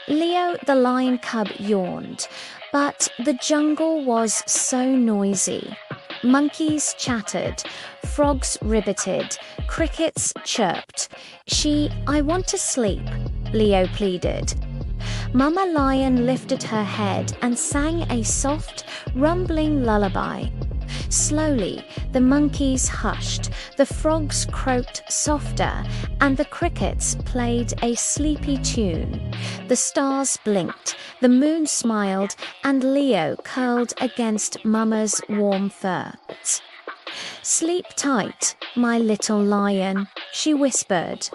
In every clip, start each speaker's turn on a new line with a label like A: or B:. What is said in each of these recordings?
A: Leo the lion cub yawned, but the jungle was so noisy. Monkeys chattered, frogs ribbited, crickets chirped. I want to sleep, Leo pleaded. Mama Lion lifted her head and sang a soft, rumbling lullaby. Slowly, the monkeys hushed, the frogs croaked softer, and the crickets played a sleepy tune. The stars blinked, the moon smiled, and Leo curled against Mama's warm fur. "Sleep tight, my little lion," she whispered,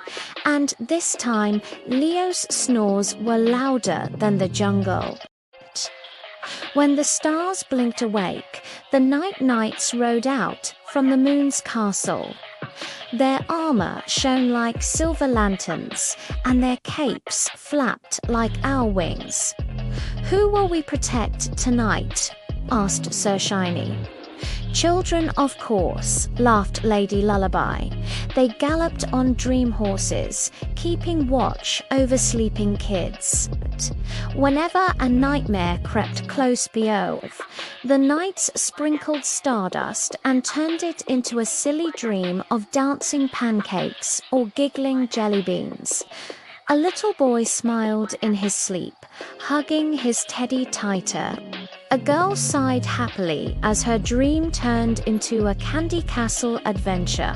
A: and this time Leo's snores were louder than the jungle. When the stars blinked awake, the night knights rode out from the moon's castle. Their armor shone like silver lanterns, and their capes flapped like owl wings. "Who will we protect tonight?" asked Sir Shiny. "Children, of course," laughed Lady Lullaby. They galloped on dream horses, keeping watch over sleeping kids. Whenever a nightmare crept close below, the knights sprinkled stardust and turned it into a silly dream of dancing pancakes or giggling jelly beans. A little boy smiled in his sleep, hugging his teddy tighter. A girl sighed happily as her dream turned into a candy castle adventure.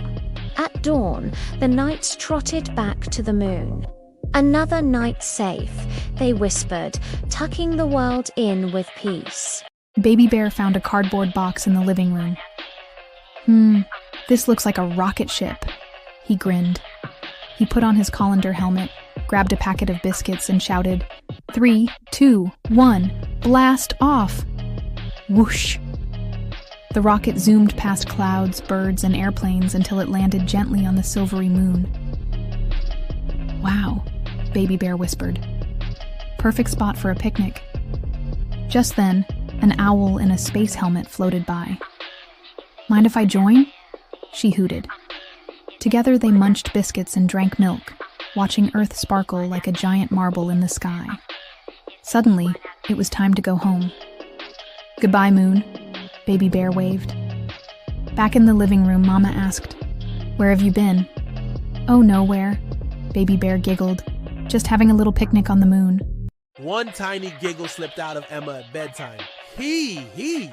A: At dawn, the knights trotted back to the moon. "Another night safe," they whispered, tucking the world in with peace.
B: Baby Bear found a cardboard box in the living room. This looks like a rocket ship," he grinned. He put on his colander helmet, grabbed a packet of biscuits, and shouted, "3, 2, 1, blast off!" Whoosh! The rocket zoomed past clouds, birds, and airplanes until it landed gently on the silvery moon. "Wow," Baby Bear whispered. "Perfect spot for a picnic." Just then, an owl in a space helmet floated by. "Mind if I join?" she hooted. Together they munched biscuits and drank milk, watching Earth sparkle like a giant marble in the sky. Suddenly, it was time to go home. "Goodbye, Moon," Baby Bear waved. Back in the living room, Mama asked, "Where have you been?" "Oh, nowhere," Baby Bear giggled. "Just having a little picnic on the moon."
C: One tiny giggle slipped out of Emma at bedtime. He!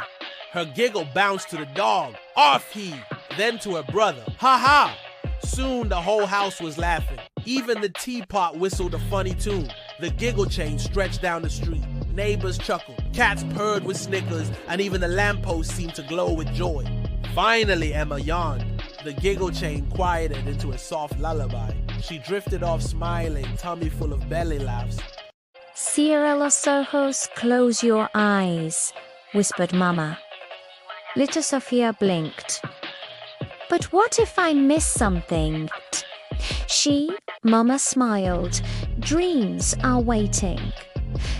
C: Her giggle bounced to the dog. Off he! Then to her brother. Ha ha! Soon the whole house was laughing. Even the teapot whistled a funny tune. The giggle chain stretched down the street. Neighbors chuckled. Cats purred with snickers, and even the lamppost seemed to glow with joy. Finally, Emma yawned. The giggle chain quieted into a soft lullaby. She drifted off smiling, tummy full of belly laughs.
A: "Cierra los ojos, close your eyes," whispered Mama. Little Sophia blinked. "But what if I miss something?" Mama smiled. "Dreams are waiting."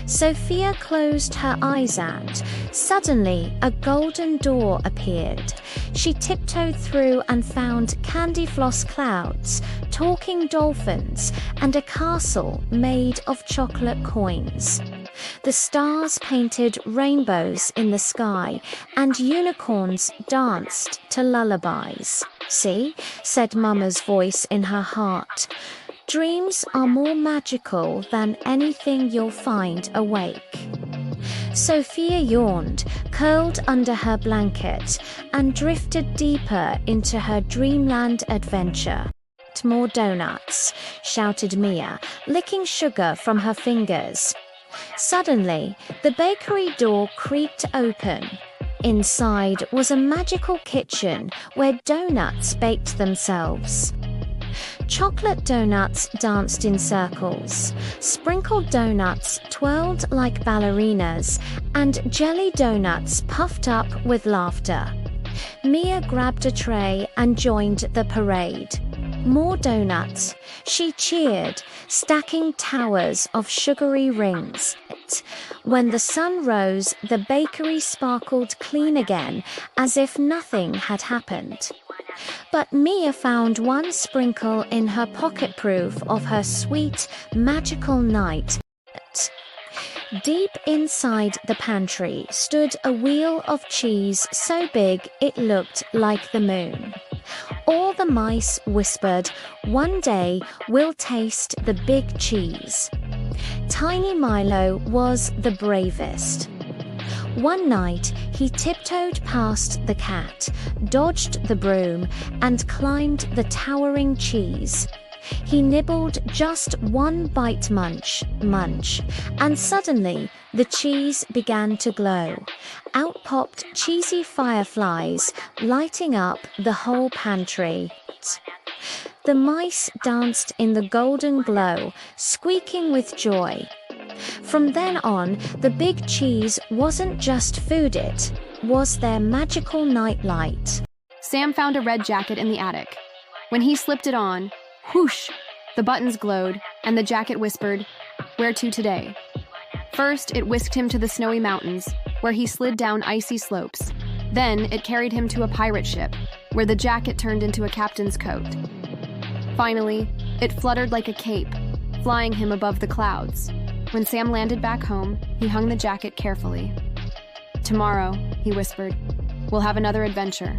A: Sophia closed her eyes and, suddenly, a golden door appeared. She tiptoed through and found candy floss clouds, talking dolphins, and a castle made of chocolate coins. The stars painted rainbows in the sky, and unicorns danced to lullabies. "See," said Mama's voice in her heart. "Dreams are more magical than anything you'll find awake." Sophia yawned, curled under her blanket, and drifted deeper into her dreamland adventure. "More donuts," shouted Mia, licking sugar from her fingers. Suddenly, the bakery door creaked open. Inside was a magical kitchen where donuts baked themselves. Chocolate donuts danced in circles, sprinkled donuts twirled like ballerinas, and jelly donuts puffed up with laughter. Mia grabbed a tray and joined the parade. More donuts. She cheered, stacking towers of sugary rings. When the sun rose, the bakery sparkled clean again, as if nothing had happened. But Mia found one sprinkle in her pocket proof of her sweet, magical night. Deep inside the pantry stood a wheel of cheese so big it looked like the moon. All the mice whispered, "One day we'll taste the big cheese." Tiny Milo was the bravest. One night, he tiptoed past the cat, dodged the broom, and climbed the towering cheese. He nibbled just one bite munch, and suddenly the cheese began to glow. Out popped cheesy fireflies, lighting up the whole pantry. The mice danced in the golden glow, squeaking with joy. From then on, the big cheese wasn't just food, it was their magical nightlight.
D: Sam found a red jacket in the attic. When he slipped it on, whoosh! The buttons glowed, and the jacket whispered, "Where to today?" First, it whisked him to the snowy mountains, where he slid down icy slopes. Then, it carried him to a pirate ship, where the jacket turned into a captain's coat. Finally, it fluttered like a cape, flying him above the clouds. When Sam landed back home, he hung the jacket carefully. "Tomorrow," he whispered, "we'll have another adventure."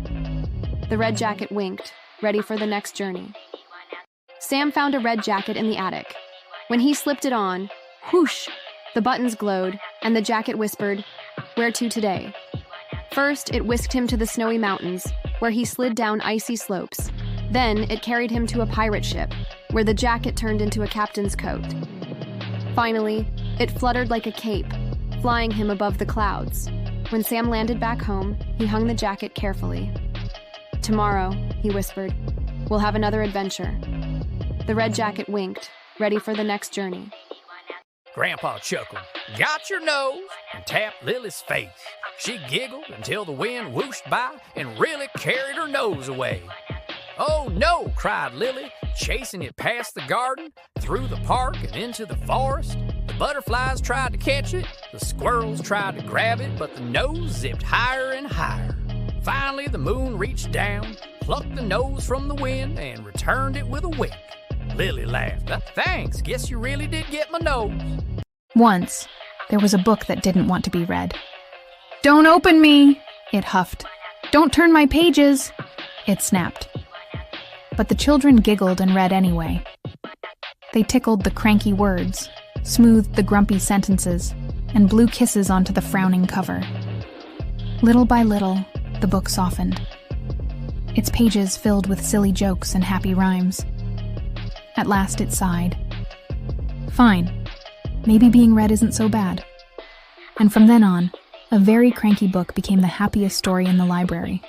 D: The red jacket winked, ready for the next journey. Sam found a red jacket in the attic. When he slipped it on, whoosh! The buttons glowed, and the jacket whispered, "Where to today?" First, it whisked him to the snowy mountains, where he slid down icy slopes. Then, it carried him to a pirate ship, where the jacket turned into a captain's coat. Finally, it fluttered like a cape, flying him above the clouds. When Sam landed back home, he hung the jacket carefully. "Tomorrow," he whispered, "we'll have another adventure." The red jacket winked, ready for the next journey.
E: Grandpa chuckled, got your nose, and tapped Lily's face. She giggled until the wind whooshed by and really carried her nose away. "Oh no," cried Lily, chasing it past the garden, through the park and into the forest. The butterflies tried to catch it, the squirrels tried to grab it, but the nose zipped higher and higher. Finally, the moon reached down, plucked the nose from the wind, and returned it with a wink. Lily laughed. "Thanks, guess you really did get my nose."
B: Once, there was a book that didn't want to be read. "Don't open me," it huffed. "Don't turn my pages," it snapped. But the children giggled and read anyway. They tickled the cranky words, smoothed the grumpy sentences, and blew kisses onto the frowning cover. Little by little, the book softened, its pages filled with silly jokes and happy rhymes. At last it sighed. Fine, maybe being read isn't so bad. And from then on, A Very Cranky Book became the happiest story in the library.